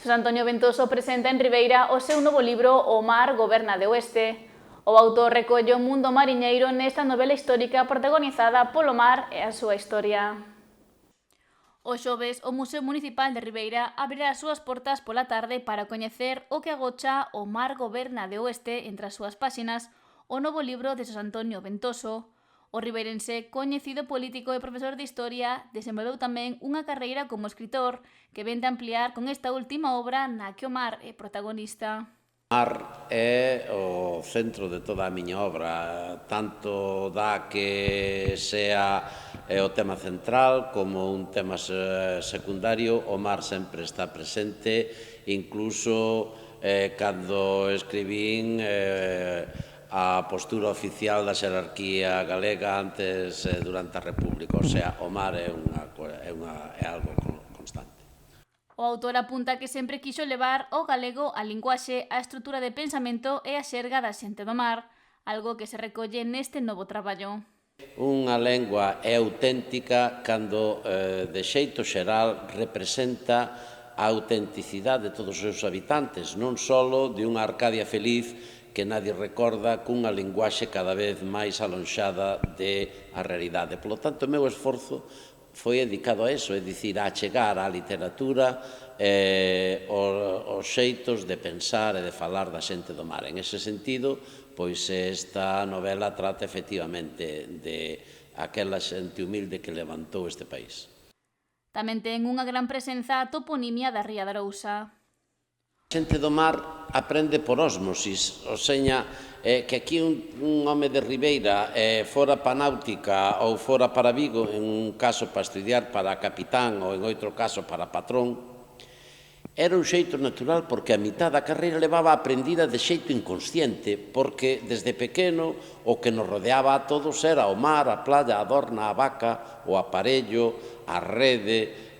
Xosé Antonio Ventoso presenta en Ribeira o seu novo libro O mar goberna de oeste. O autor recolle o mundo mariñeiro nesta novela histórica protagonizada polo mar e a súa historia. O xoves, o Museo Municipal de Ribeira abrirá as súas portas pola tarde para coñecer o que agocha O mar goberna de oeste entre as súas páxinas, o novo libro de Xosé Antonio Ventoso. O ribeirense, coñecido político e profesor de historia, desenvolveu tamén unha carreira como escritor que vén de ampliar con esta última obra na que o mar é protagonista. O mar é o centro de toda a miña obra, tanto dá que sea o tema central como un tema secundario, o mar sempre está presente, incluso cando escribín a postura oficial da xerarquía galega antes durante a República, o sea, o mar é algo constante. O autor apunta que sempre quixo levar o galego a linguaxe, a estrutura de pensamento e a xerga da xente do mar, algo que se recolle neste novo traballo. Unha lengua é auténtica cando, de xeito xeral, representa a autenticidade de todos os seus habitantes, non só de unha Arcadia feliz que nadie recorda cunha linguaxe cada vez máis alonxada da realidade. Polo tanto, o meu esforzo foi dedicado a eso, é dicir, a chegar á literatura os xeitos de pensar e de falar da xente do mar. En ese sentido, pois esta novela trata efectivamente de aquela xente humilde que levantou este país. Tamén ten unha gran presenza a toponimia da Ría de Arousa. A xente do mar aprende por ósmosis, ou seña, que aquí un home de Ribeira fora para náutica ou fora para Vigo, en un caso para estudiar para capitán ou en outro caso para patrón, era un xeito natural porque a mitad da carreira levaba aprendida de xeito inconsciente, porque desde pequeno o que nos rodeaba a todos era o mar, a playa, a adorna, a vaca, o aparello, a rede,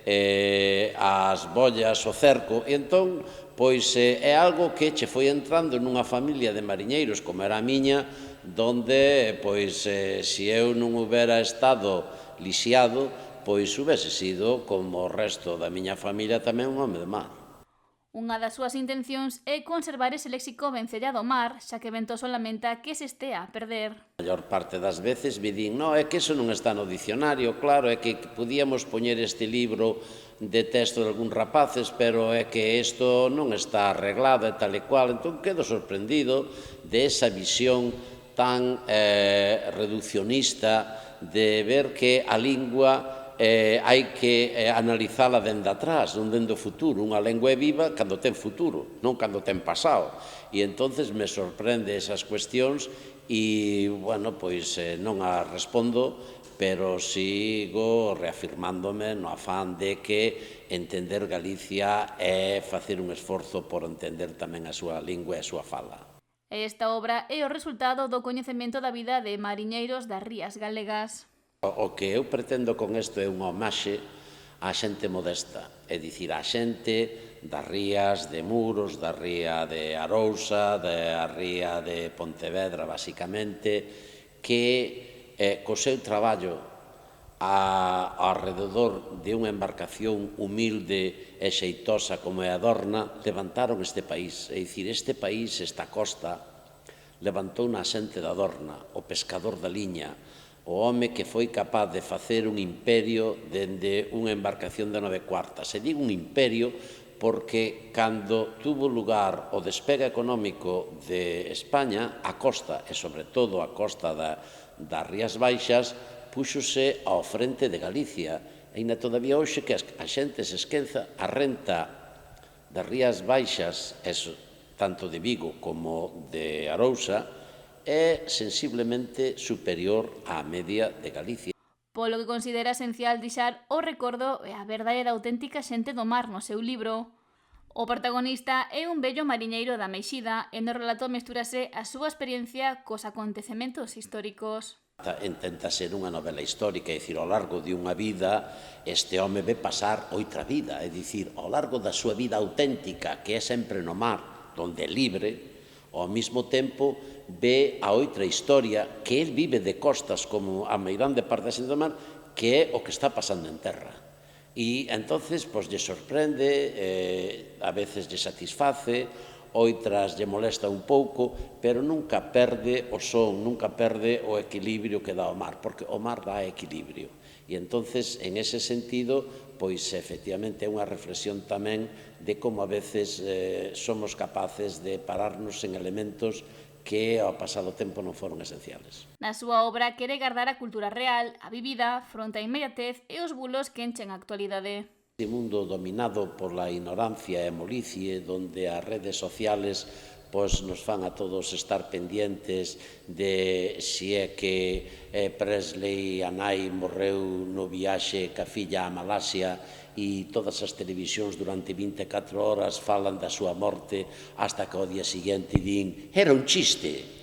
as bollas, o cerco, e entón pois é algo que che foi entrando nunha familia de mariñeiros como era a miña, donde, pois, se eu non houbera estado lixiado, pois houbese sido, como o resto da miña familia, tamén un home de mar. Unha das súas intencións é conservar ese léxico vencellado ao mar, xa que Ventoso lamenta que se estea a perder. A maior parte das veces me din, no, é que eso non está no dicionario, claro, é que podíamos poñer este libro de texto de algúns rapaces, pero é que isto non está arreglado e tal e cual, entón quedo sorprendido de esa visión tan reduccionista de ver que a lingua hai que analizala dende atrás, non dende o futuro. Unha lingua é viva cando ten futuro, non cando ten pasado. E entonces me sorprende esas cuestións e, bueno, pois non as respondo, pero sigo reafirmándome no afán de que entender Galicia é facer un esforzo por entender tamén a súa lingua e a súa fala. Esta obra é o resultado do coñecemento da vida de mariñeiros das rías galegas. O que eu pretendo con isto é unha homaxe á xente modesta, é dicir, á xente das rías de Muros, da ría de Arousa, da ría de Pontevedra, basicamente, que co seu traballo alrededor de unha embarcación humilde e xeitosa como é a Dorna, levantaron este país. É dicir, este país, esta costa, levantou na xente da Dorna, o pescador da liña, o home que foi capaz de facer un imperio dende unha embarcación de 9 cuartas. E digo un imperio porque cando tuvo lugar o despegue económico de España, a costa, e sobre todo a costa das Rías Baixas, púxose ao frente de Galicia. E ainda todavía hoxe que a xente se esqueza, a renta das Rías Baixas, tanto de Vigo como de Arousa, é sensiblemente superior á media de Galicia. Polo que considera esencial deixar o recordo e a verdadeira auténtica xente do mar no seu libro. O protagonista é un vello mariñeiro da Meixida e no relato mestúrase a súa experiencia cos acontecementos históricos. Intenta ser unha novela histórica, é dicir, ao largo de unha vida este home ve pasar outra vida, é dicir, ao largo da súa vida auténtica, que é sempre no mar, donde é libre, ao mesmo tempo ve a outra historia que el vive de costas como a meirande parte da xente do mar, que é o que está pasando en terra. E entonces, pois, lle sorprende, a veces lle satisface, outras lle molesta un pouco, pero nunca perde o son, nunca perde o equilibrio que dá o mar, porque o mar dá equilibrio. E entonces, en ese sentido, pois, efectivamente, é unha reflexión tamén de como a veces somos capaces de pararnos en elementos que ao pasado tempo non foron esenciales. Na súa obra quere gardar a cultura real, a vivida, fronte á inmediatez e os bulos que enchen a actualidade. Este mundo dominado pola ignorancia e molicie, donde as redes sociales pois, nos fan a todos estar pendientes de si é que Presley, a nai, morreu no viaxe ca filla a Malasia e todas as televisións durante 24 horas falan da súa morte hasta que ao día seguinte din era un chiste.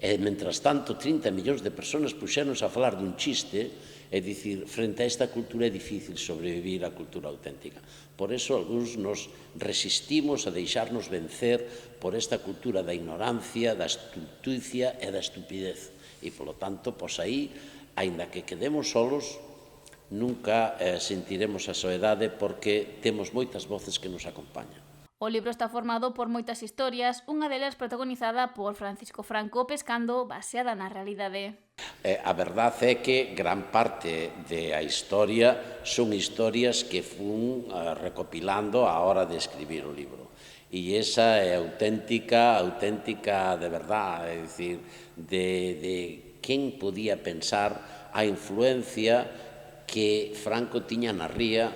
E, mentras tanto, 30 millóns de persoas puxéronse a falar dun chiste. É dicir, frente a esta cultura é difícil sobrevivir a cultura auténtica. Por eso, algúns nos resistimos a deixarnos vencer por esta cultura da ignorancia, da astucia e da estupidez. E, polo tanto, pois aí, aínda que quedemos solos, nunca sentiremos a soedade porque temos moitas voces que nos acompañan. O libro está formado por moitas historias, unha delas protagonizada por Francisco Franco pescando baseada na realidade. A verdade é que gran parte da historia son historias que fun recopilando á hora de escribir o libro. E esa é auténtica de verdade, é dicir, de quen podía pensar a influencia que Franco tiña na ría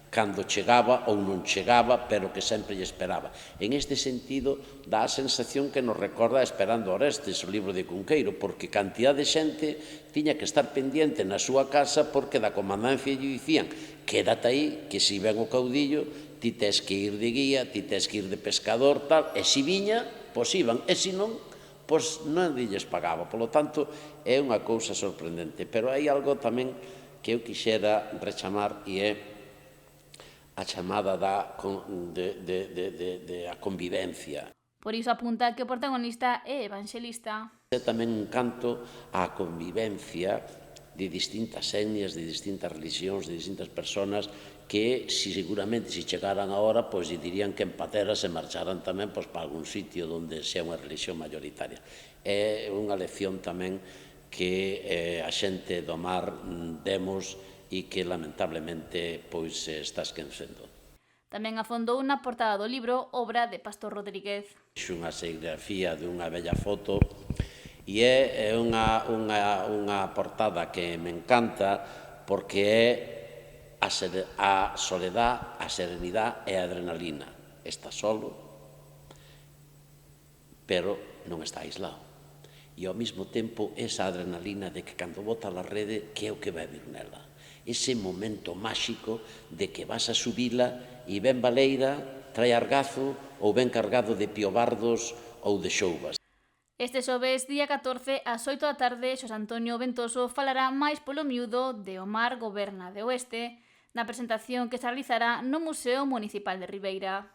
cando chegaba ou non chegaba, pero que sempre lle esperaba. En este sentido, dá a sensación que nos recorda Esperando a Orestes, o libro de Cunqueiro, porque cantidad de xente tiña que estar pendiente na súa casa porque da comandancia lle dicían quédate aí, que se ven o caudillo, ti tes que ir de guía, ti tes que ir de pescador, tal, e se viña, pois iban, e se non, pois non lles pagaba. Por lo tanto, é unha cousa sorprendente. Pero hai algo tamén que eu quixera rechamar e é a chamada a convivencia. Por iso apunta que o protagonista é evanxelista. É tamén un canto á convivencia de distintas etnias, de distintas religións, de distintas persoas que seguramente se chegaran agora pois dirían que en patera se marcharan tamén pois, para algún sitio onde sea unha religión mayoritaria. É unha lección tamén que a xente do mar demos e que lamentablemente pois está esquecendo. Tamén afondou na portada do libro, obra de Pastor Rodríguez. Fixo unha serigrafía dunha bella foto e é unha portada que me encanta porque é a soledad, a serenidade e a adrenalina. Está solo, pero non está aislado. E ao mesmo tempo esa adrenalina de que cando bota a rede que é o que vai vir nela. Ese momento máxico de que vas a subila e ben baleira, trae argazo ou ben cargado de piobardos ou de xouvas. Este xoves, día 14, ás 8 da tarde, Xosé Antonio Ventoso falará máis polo miúdo de O mar goberna de Oeste, na presentación que se realizará no Museo Municipal de Ribeira.